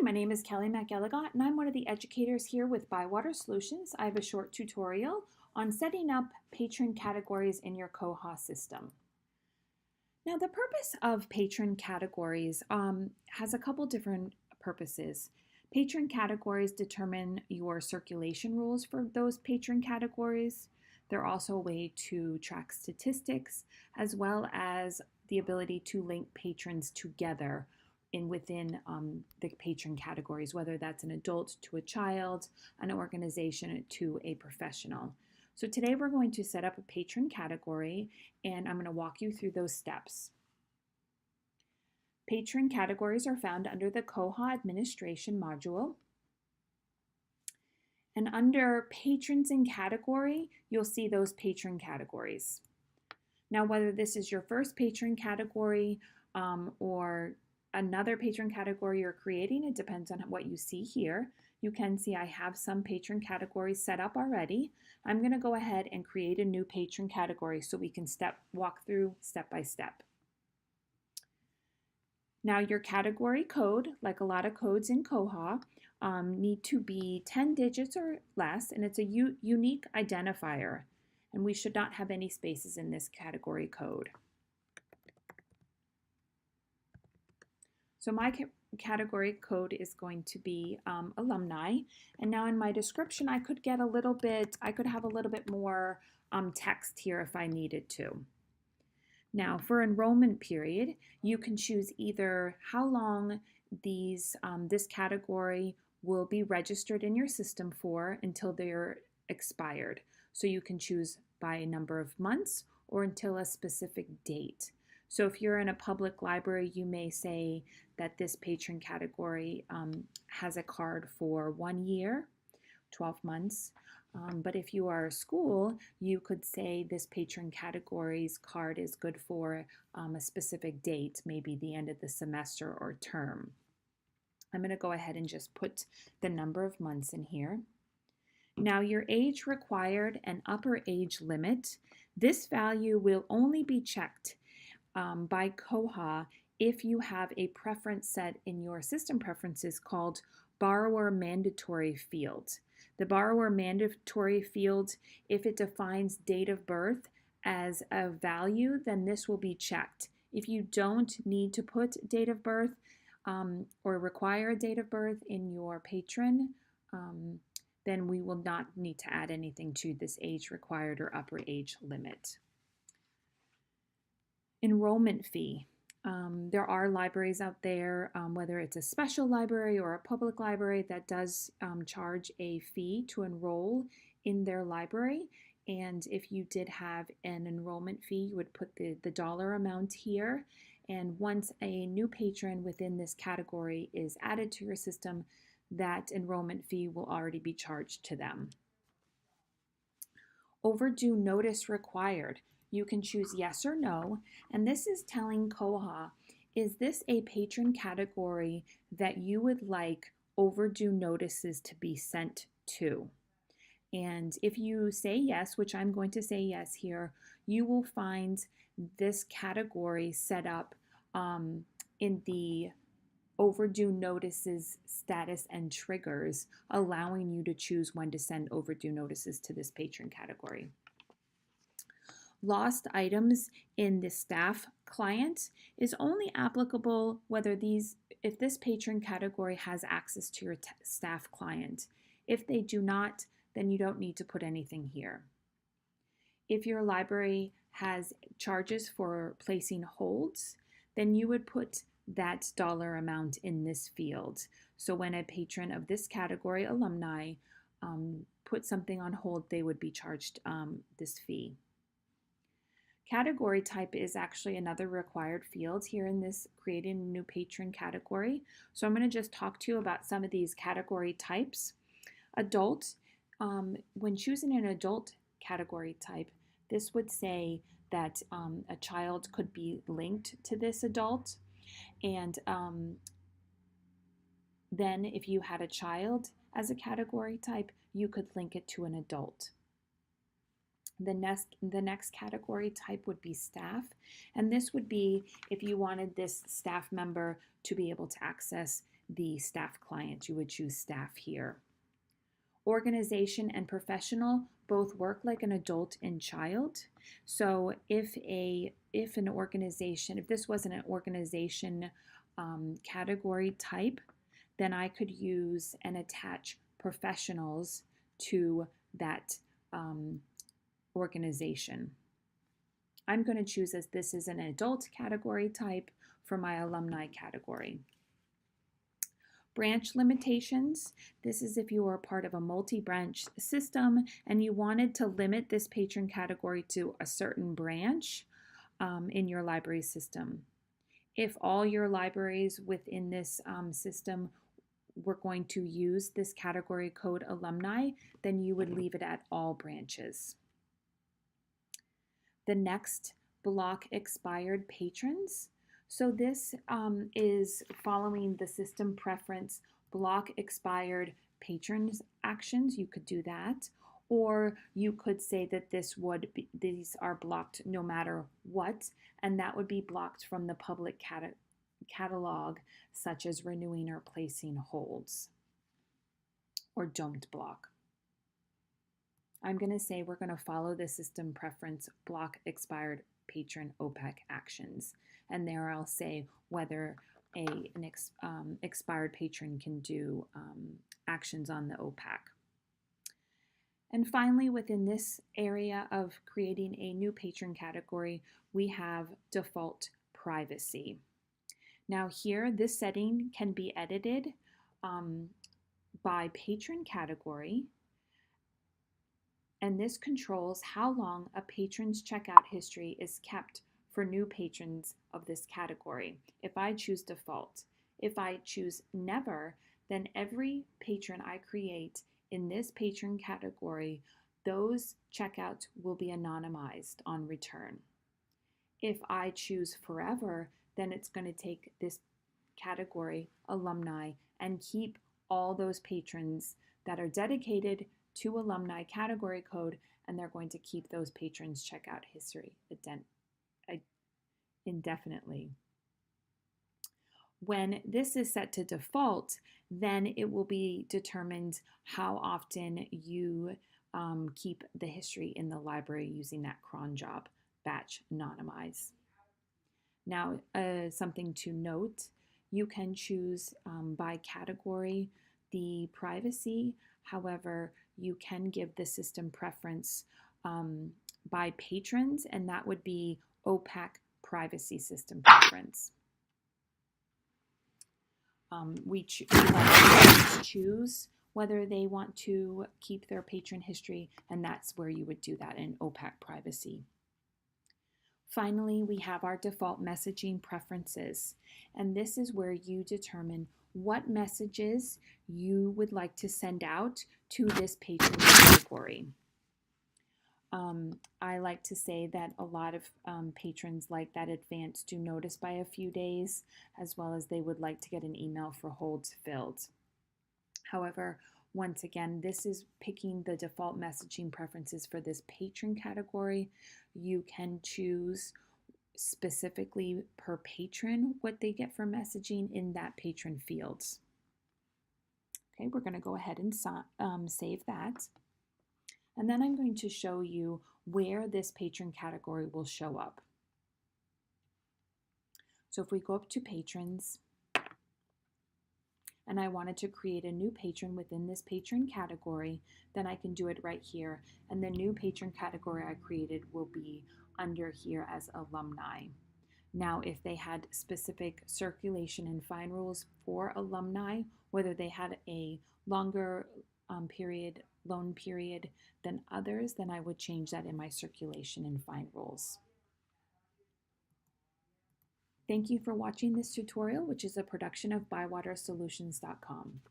my name is Kelly McElligott, and I'm one of the educators here with Bywater Solutions. I have a short tutorial on setting up patron categories in your Koha system. Now, the purpose of patron categories has a couple different purposes. Patron categories determine your circulation rules for those patron categories. They're also a way to track statistics, as well as the ability to link patrons together within the patron categories, whether that's an adult to a child, an organization to a professional. So today we're going to set up a patron category, and I'm going to walk you through those steps. Patron categories are found under the Koha administration module. And under patrons and category, you'll see those patron categories. Now, whether this is your first patron category or another patron category you're creating, it depends on what you see here. You can see I have some patron categories set up already. I'm going to go ahead and create a new patron category so we can walk through step by step. Now, your category code, like a lot of codes in Koha, need to be 10 digits or less, and it's a unique identifier, and we should not have any spaces in this category code. So my category code is going to be alumni, and now in my description I could have a little bit more text here if I needed to. Now, for enrollment period, you can choose either how long this category will be registered in your system for until they're expired. So you can choose by a number of months or until a specific date. So if you're in a public library, you may say that this patron category has a card for 1 year, 12 months. But if you are a school, you could say this patron category's card is good for a specific date, maybe the end of the semester or term. I'm going to go ahead and just put the number of months in here. Now, your age required and upper age limit, this value will only be checked by Koha if you have a preference set in your system preferences called borrower mandatory field. The borrower mandatory field, if it defines date of birth as a value, then this will be checked. If you don't need to put date of birth or require a date of birth in your patron, then we will not need to add anything to this age required or upper age limit. Enrollment fee. There are libraries out there, whether it's a special library or a public library, that does charge a fee to enroll in their library. And if you did have an enrollment fee, you would put the dollar amount here. And once a new patron within this category is added to your system, that enrollment fee will already be charged to them. Overdue notice required. You can choose yes or no, and this is telling Koha, is this a patron category that you would like overdue notices to be sent to? And if you say yes, which I'm going to say yes here, you will find this category set up in the overdue notices status and triggers, allowing you to choose when to send overdue notices to this patron category. Lost items in the staff client is only applicable if this patron category has access to your staff client. If they do not, then you don't need to put anything here. If your library has charges for placing holds, then you would put that dollar amount in this field. So when a patron of this category, alumni, put something on hold, they would be charged this fee. Category type is actually another required field here in this creating a new patron category. So I'm going to just talk to you about some of these category types. Adult, when choosing an adult category type, this would say that a child could be linked to this adult. And then if you had a child as a category type, you could link it to an adult. The next category type would be staff, and this would be if you wanted this staff member to be able to access the staff client. You would choose staff here. Organization and professional both work like an adult and child. So if an organization, if this wasn't an organization category type, then I could use and attach professionals to that organization. I'm going to choose as this is an adult category type for my alumni category. Branch limitations. This is if you are part of a multi-branch system and you wanted to limit this patron category to a certain branch in your library system. If all your libraries within this system were going to use this category code alumni, then you would leave it at all branches. The next block expired patrons. So this is following the system preference block expired patrons actions. You could do that, or you could say that these are blocked no matter what, and that would be blocked from the public catalog, such as renewing or placing holds, or don't block. I'm going to say we're going to follow the system preference block expired patron OPAC actions. And there I'll say whether an expired patron can do actions on the OPAC. And finally, within this area of creating a new patron category, we have default privacy. Now here, this setting can be edited by patron category, and this controls how long a patron's checkout history is kept for new patrons of this category. If I choose default, if I choose never, then every patron I create in this patron category, those checkouts will be anonymized on return. If I choose forever, then it's going to take this category alumni and keep all those patrons that are dedicated to alumni category code, and they're going to keep those patrons checkout history indefinitely. When this is set to default, then it will be determined how often you keep the history in the library using that cron job batch anonymize. Now, something to note, you can choose by category the privacy. However, you can give the system preference by patrons, and that would be OPAC privacy system preference. We choose whether they want to keep their patron history, and that's where you would do that in OPAC privacy. Finally, we have our default messaging preferences, and this is where you determine what messages you would like to send out to this patron category. I like to say that a lot of patrons like that advance due notice by a few days, as well as they would like to get an email for holds filled. However, once again, this is picking the default messaging preferences for this patron category. You can choose specifically per patron what they get for messaging in that patron fields. Okay, we're going to go ahead and save that. And then I'm going to show you where this patron category will show up. So if we go up to patrons, and I wanted to create a new patron within this patron category, then I can do it right here. And the new patron category I created will be under here as alumni. Now, if they had specific circulation and fine rules for alumni, whether they had a longer loan period than others, then I would change that in my circulation and fine rules. Thank you for watching this tutorial, which is a production of bywatersolutions.com.